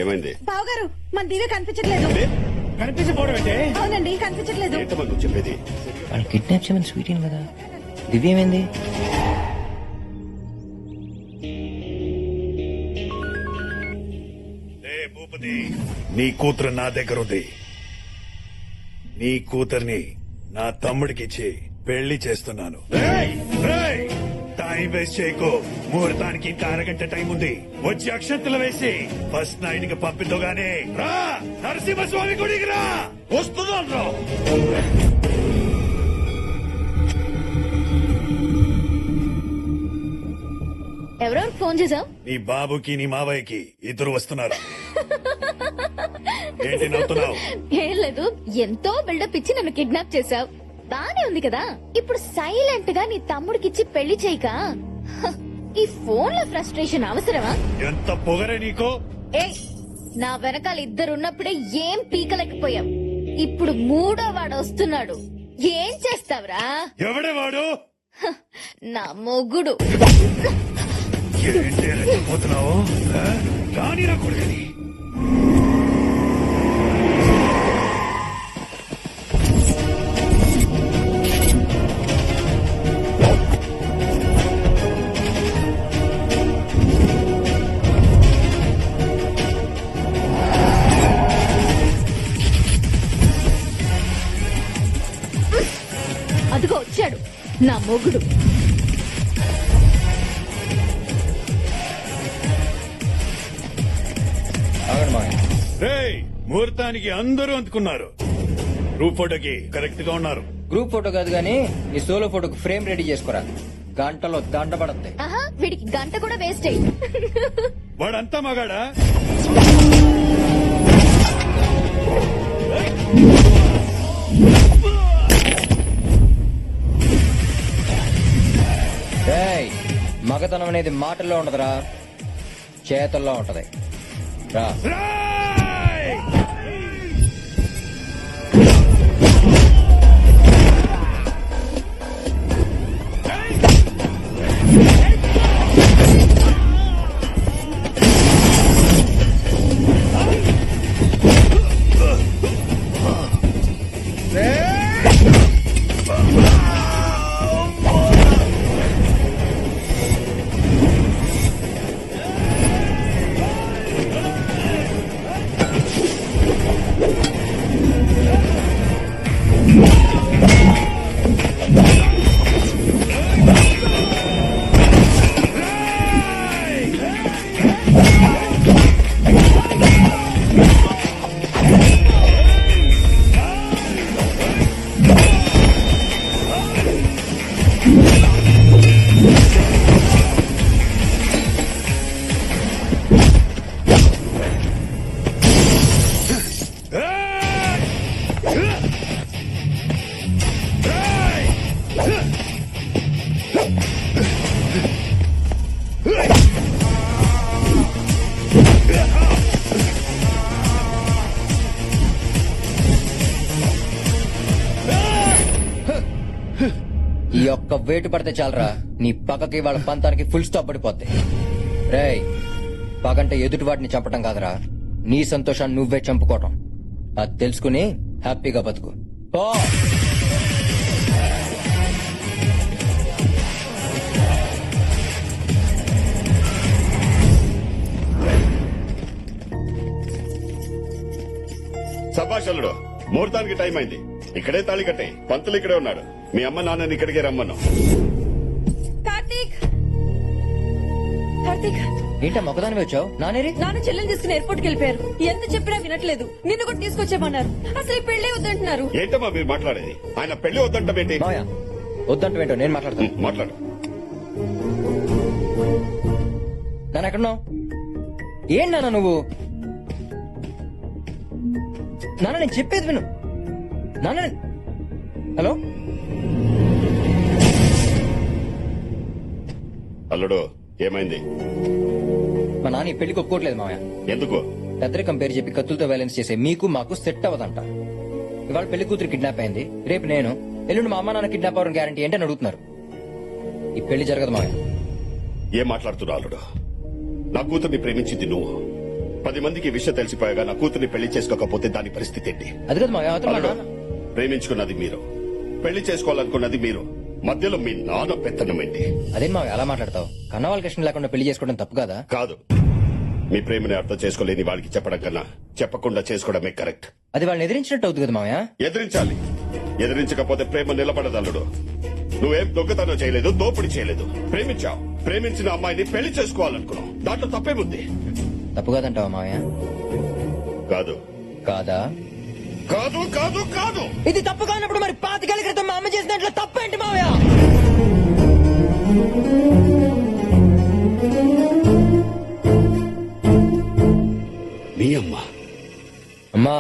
ఏమైంది? బావగారు మన దివ్య కనిపించట్లేదు. కనిపించకపోవడం అంటే అవునండి కనిపించట్లేదు. ఏంటమ్మా నువ్వు చెప్పేది? వాళ్ళు కిడ్నాప్ చేయమని స్వీట్ కదా. దివ్య ఏమైంది? భూపతి, నీ కూతురు నా దగ్గర ఉంది. నీ కూతుర్ని నా తమ్ముడికిచ్చి పెళ్లి చేస్తున్నాను. టైం వేస్ట్ చేయకు. ముహూర్తానికి ఇంకా అరగంట టైం ఉంది. వచ్చి అక్షంతలు వేసి ఫస్ట్ నైట్ కి పంపిద్దుగానే రా. నరసింహస్వామి గుడికి రా. వస్తున్నాను రా. ఎవరెవరికి ఫోన్ చేసావు? నీ బాబుకి నీ మావయ్యకి ఇద్దరు వస్తున్నారు. ఏంటి నవ్వుతున్నావు? ఏం లేదు, ఎంతో బిల్డప్ ఇచ్చి నన్ను కిడ్నాప్ చేసావు. బానే ఉంది కదా. ఇప్పుడు సైలెంట్ గా నీ తమ్ముడికిచ్చి పెళ్లి చేయక ఈ ఫోన్ లో ఫ్రస్ట్రేషన్ అవసరమా? ఎంత పొగరే నీకో. ఏ నా వెనకాల ఇద్దరున్నప్పుడే ఏం పీకలేకపోయాం. ఇప్పుడు మూడో వాడు వస్తున్నాడు. ఏం చేస్తావురా? ఎవడే వాడు? నా మొగుడు. ఏంటి రెచ్చిపోతున్నావు? కానీ నా కొడుకని అదిగో వచ్చాడు నా మొగుడు. రేయ్, ముహూర్తానికి అందరూ అందుకున్నారు. గ్రూప్ ఫోటోకి కరెక్ట్ గా ఉన్నారు. గ్రూప్ ఫోటో కాదు గానీ ఈ సోలో ఫోటోకి ఫ్రేమ్ రెడీ చేసుకోరా. గంటలో దండ పడద్ది. ఆహా, వీడికి గంట కూడా వేస్ట్ అయ్యి. వాడంతా మగాడా? మగతనం అనేది మాటల్లో ఉండదురా, చేతల్లో ఉంటది. రా. ఈ ఒక్క వేటు పడితే చాలరా, నీ పక్కకి వాళ్ళ పంతానికి ఫుల్ స్టాప్ పడిపోద్ది. రేయ్, పగంటే ఎదుటి వాటిని చంపటం కాదురా, నీ సంతోషాన్ని నువ్వే చంపుకోవటం. అది తెలుసుకుని హ్యాపీగా బతుకు. పో. సభాషలుడు, ముహూర్తానికి టైం అయింది. ఇక్కడే తాళి కట్టే. పంతులు ఇక్కడే ఉన్నాడు. మీ అమ్మ నాన్నని ఇక్కడికే రమ్మను. కార్తీక్, కార్తీక్, ఏంటా మొక్కదాని వచ్చావు? నానేరి నాన్న చెల్లెని తీసుకుని ఎయిర్పోర్ట్ కి వెళ్ళిపోయారు. ఎంత చెప్పినా వినట్లేదు. నిన్ను కూడా తీసుకొచ్చేమన్నారు. అసలు ఈ పెళ్లి వద్దంటున్నారు. ఏంటమ్మా మీరు మాట్లాడేది? ఆయన పెళ్లి వద్దంటామేంటి? మాయా, వద్దంటేంటో నేను మాట్లాడతాను. మాట్లాడు. నాన్న ఎక్కడున్నావు? ఏం నాన్న నువ్వు? నాన్న నేను చెప్పేది విను. నాన్న, హలో అల్లుడు, ఏమైంది? మా నాన్న ఈ పెళ్లికి ఒప్పుకోవట్లేదు మామయ్య. ఎందుకు? పెద్దరికం పేరు చెప్పి కత్తులతో వైలెన్స్ చేసే మీకు మాకు సెట్ అవ్వదంట. ఇవాళ పెళ్లి కూతురు కిడ్నాప్ అయింది, రేపు నేను, ఎల్లుండి మా అమ్మ నాన్న కిడ్నాప్ అవ్వడం గ్యారంటీ ఏంటని అడుగుతున్నారు. ఈ పెళ్లి జరగదు మామయ్య. ఏం మాట్లాడుతున్నావు అల్లుడు? నా కూతుర్ని ప్రేమించింది నువ్వు, 10 మందికి ఈ విషయం తెలిసిపోయాగా నా కూతుర్ని పెళ్లి చేసుకోకపోతే దాని పరిస్థితి ఏంటి? అది కదా మావయ్య, అవతల మా అల్లుడు, నాన్న. ప్రేమించుకున్నది మీరు, పెళ్లి చేసుకోవాలనుకున్నది మీరు, మధ్యలో మీ నాన్న పెత్తనం ఏంటి? అదేం మావయ్య అలా మాట్లాడతావు? కన్న వాళ్ళకి ఇష్టం లేకుండా పెళ్లి చేసుకోవడం తప్పు కదా? కాదు, మీ ప్రేమని అర్థం చేసుకోలేని వాళ్ళకి చెప్పడం కన్నా చెప్పకుండా చేసుకోవడమే కరెక్ట్. అది వాళ్ళని ఎదిరించినట్టు అవుతుంది కదా మావయ్య. ఎదిరించాలి. ఎదిరించకపోతే ప్రేమ నిలబడదు అల్లుడు. నువ్వేం దొంగతనం చేయలేదు, దోపిడీ చేయలేదు. ప్రేమించావు. ప్రేమించిన అమ్మాయిని పెళ్లి చేసుకోవాలనుకున్నావు. దాంట్లో తప్పేముంది? తప్పు కాదంటావా మావయ్య? కాదు కాదా? కాదు కాదు కాదు. ఇది తప్పు కానప్పుడు మరి 5 ఏళ్ల క్రితం మా అమ్మ చేసిన దాంట్లో తప్పేంటి మావయ్య? మీ అమ్మ అమ్మా,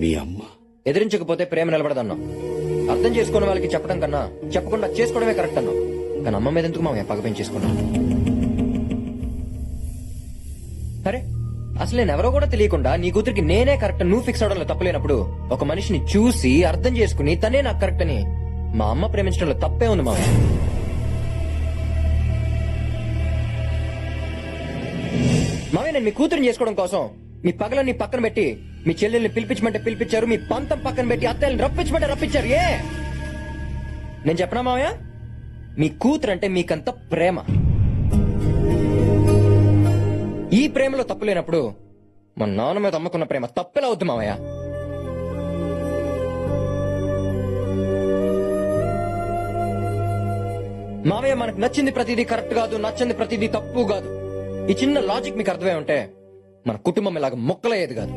మీ అమ్మ ఎదిరించకపోతే ప్రేమ నిలబడదన్నావు. అర్థం చేసుకున్న వాళ్ళకి చెప్పడం కన్నా చెప్పకుండా చేసుకోవడమే కరెక్ట్ అన్నావు. కానీ అమ్మ మీద ఎందుకు మామయ్య పగ పెంచేసుకున్నావు? సరే, అసలు నేనెవరో కూడా తెలియకుండా నీ కూతురికి నేనే కరెక్ట్ నువ్వు ఫిక్స్ అవడంలో తప్పలేనప్పుడు ఒక మనిషిని చూసి అర్థం చేసుకుని తనే నాకు కరెక్ట్ అని మా అమ్మ ప్రేమించడంలో తప్పే ఉంది మామయ్య. మామయ్య, నేను మీ కూతురిని చేసుకోవడం కోసం మీ పగలన్నీ పక్కన పెట్టి మీ చెల్లెల్ని పిలిపించమంటే పిలిపించారు, మీ పంతం పక్కన పెట్టి అత్తల్ని రప్పించమంటే రప్పించారు. ఏ నేను చెప్పనా మామయ్య, మీ కూతురు అంటే మీకంత ప్రేమ. ఈ ప్రేమలో తప్పు లేనప్పుడు మా నాన్న మీద అమ్మకున్న ప్రేమ తప్పెలా అవుద్ది మామయ్య? మామయ్య, మనకు నచ్చింది ప్రతిదీ కరెక్ట్ కాదు, నచ్చింది ప్రతిదీ తప్పు కాదు. ఈ చిన్న లాజిక్ మీకు అర్థమై ఉంటే మన కుటుంబం ఇలాగ మొక్కలయ్యేది కాదు.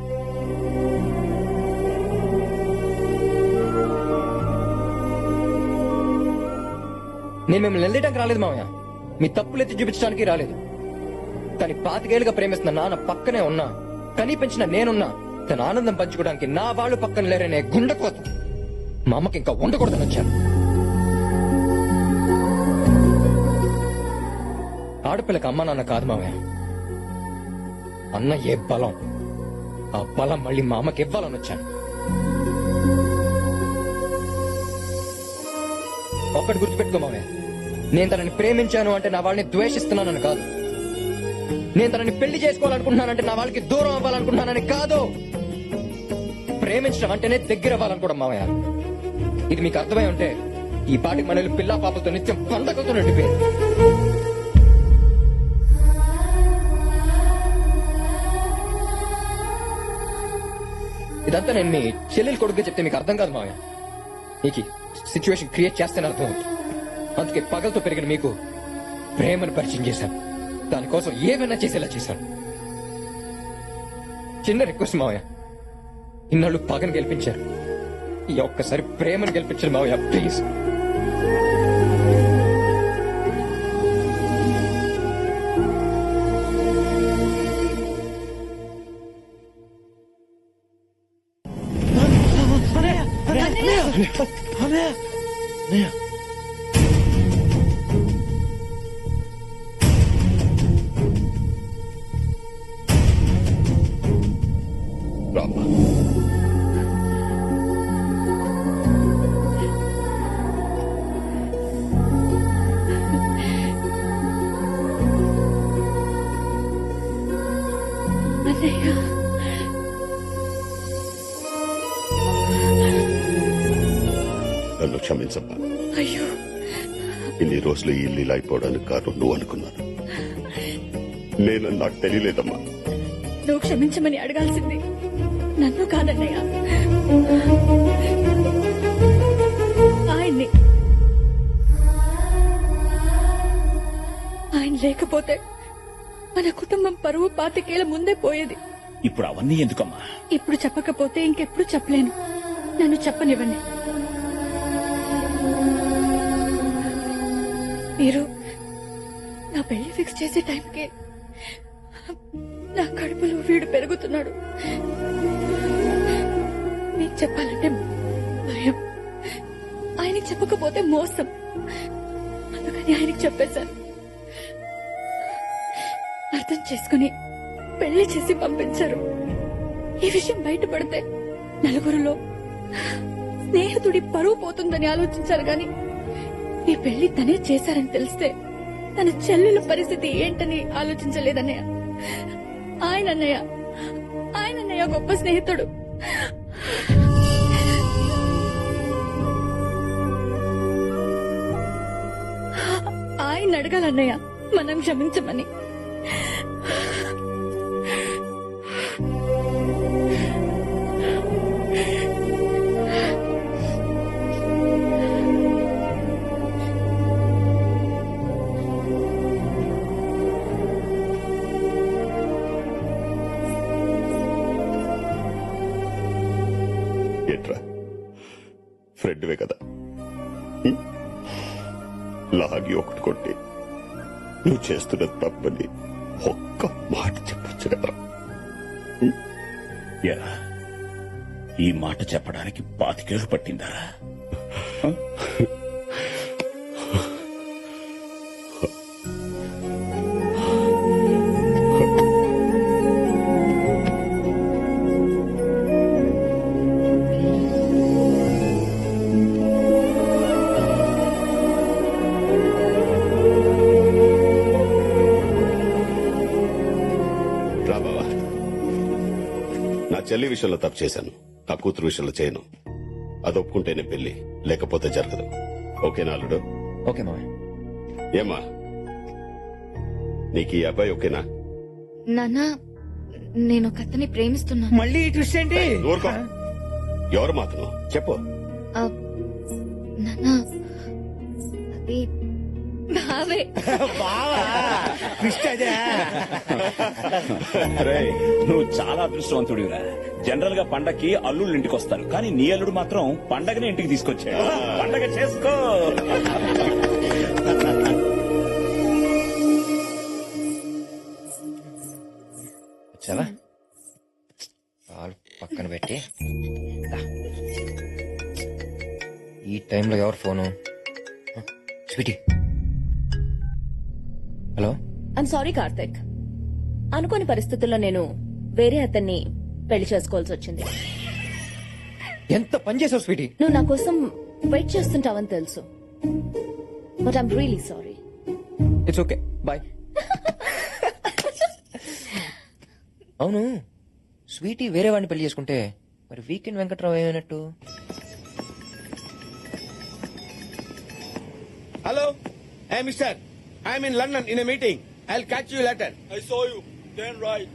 నేను మిమ్మల్ని నిలదీయడానికి రాలేదు మామయ్య, మీ తప్పులు ఎత్తి చూపించడానికి రాలేదు. కానీ 5 ఏళ్లుగా ప్రేమిస్తున్న నాన్న పక్కనే ఉన్నా, కనీ పెంచిన నేనున్నా తన ఆనందం పంచుకోవడానికి నా వాళ్ళు పక్కన లేరనే గుండెకోత మా అమ్మకి ఇంకా ఉండకూడదని వచ్చాను. ఆడపిల్లకి అమ్మ నాన్న కాదు మామయ్య, అన్న ఏ బలం, ఆ బలం మళ్ళీ మా అమ్మకి ఇవ్వాలని వచ్చాను. ఒక్కటి గుర్తుపెట్టుకో మామయ్య, నేను తనని ప్రేమించాను అంటే నా వాళ్ళని ద్వేషిస్తున్నానని కాదు. నేను తనని పెళ్లి చేసుకోవాలనుకుంటున్నానంటే నా వాళ్ళకి దూరం అవ్వాలనుకుంటున్నానని కాదు. ప్రేమించడం అంటేనే దగ్గర అవ్వాలనుకోవడం మామయ్య. ఇది మీకు అర్థమై ఉంటే ఈ పాటికి మనల్ని పిల్లా పాపలతో నిత్యం పండగతో నిండిపోయి. ఇదంతా నేను మీ చెల్లెలు కొడుకు చెప్తే మీకు అర్థం కాదు మామయ్య. నీకు సిచ్యువేషన్ క్రియేట్ చేస్తేనే అర్థం అవుతుంది. అందుకే పగలతో పెరిగిన మీకు ప్రేమను పరిచయం చేశాను. దానికోసం ఏమైనా చేసేలా చేశాను. చిన్న రిక్వెస్ట్ మావయ్య, ఇన్నాళ్ళు పగను గెలిపించారు, ఈ ఒక్కసారి ప్రేమను గెలిపించారు మావయ్య, ప్లీజ్. రామ్మా. నన్ను క్షమించమ్మా. అయ్యో, ఇన్ని రోజులు ఈ ఇల్లు ఇలా అయిపోవడానికి కారణం నువ్వు అనుకున్నాను. నాకు తెలియలేదమ్మా. నువ్వు క్షమించమని అడగాల్సింది నన్ను కాదన్నయ్య, ఆయన్ని. ఆయన లేకపోతే మన కుటుంబం పరువు 25 ఏళ్ల ముందే పోయేది. ఇప్పుడు అవన్నీ ఎందుకమ్మా? ఇప్పుడు చెప్పకపోతే ఇంకెప్పుడు చెప్పలేను. నన్ను చెప్పనివ్వండి. మీరు నా పెళ్లి ఫిక్స్ చేసే టైంకి నా కడుపులో వీడు పెరుగుతున్నాడు. చెప్పాలంటే భయం, ఆయనకి చెప్పకపోతే మోసం. అందుకని ఆయనకి చెప్పేశాను. అర్థం చేసుకుని పెళ్లి చేసి పంపించారు. ఈ విషయం బయటపడితే నలుగురిలో స్నేహితుడి పరువు పోతుందని ఆలోచించారు గాని ఈ పెళ్లి తనే చేశారని తెలిస్తే తన చెల్లెల పరిస్థితి ఏంటని ఆలోచించలేదన్నయ్య. ఆయనన్నయ్య గొప్ప స్నేహితుడు. ఆయన అడగాలన్నయ్య మనం క్షమించమని. ఏంట్రా ఫ్రెండ్వే కదా హ్మ్? లాగి ఒకటి కొట్టి నువ్వు చేస్తున్న తప్పని ఒక్క మాట చెప్పొచ్చు కదా. ఎరా ఈ మాట చెప్పడానికి 25 ఏళ్ళు పట్టిందారా? రా బావా, నా చెల్లి విషయంలో తప్పు చేశాను, నా కూతురు విషయంలో చేయను. అది ఒప్పుకుంటేనే పెళ్లి, లేకపోతే జరగదు. ఓకేనా అల్లుడు? ఓకే మామయ్య. ఏమా నీకు ఈ అబ్బాయి ఓకేనా? నాన్న నేను ఒక అతన్ని ప్రేమిస్తున్నాను. మళ్ళీ ఈ ట్విస్ట్ ఏంటి? ఊరుకో. ఎవరు మాత్రం చెప్పు. ఆ, నాన్న అది బావే. ట్విస్ట్ అదే. రేయ్, నువ్వు చాలా అదృష్టవంతుడివిరా. జనరల్ గా పండక్కి అల్లుళ్ళు ఇంటికి వస్తారు, కానీ నీ అల్లుడు మాత్రం పండగనే ఇంటికి తీసుకొచ్చాడు. పండగ చేసుకో. వచ్చావా? పాలు పక్కన పెట్టి దా. ఈ టైంలో ఎవరు phone? Sweety. Hello. I'm sorry Karthik, అనుకోని పరిస్థితుల్లో నేను వేరే అతన్ని పెళ్లి చేసుకోవాల్సి వచ్చింది. ఎంత పని చేసావు స్వీటీ? నువ్వు నా కోసం వెయిట్ చేస్తుంటావని తెలుసు, but I'm really sorry. It's okay, boy. అవును, స్వీటీ వేరే వాడిని పెళ్లి చేసుకుంటే మరి వీకెండ్ వెంకట్రావు ఏమైనట్టు? Hello, hey mister, I'm in London in a meeting. I'll catch you later. I saw you. Then right.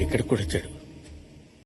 ఇక్కడ కూడా వచ్చాడు.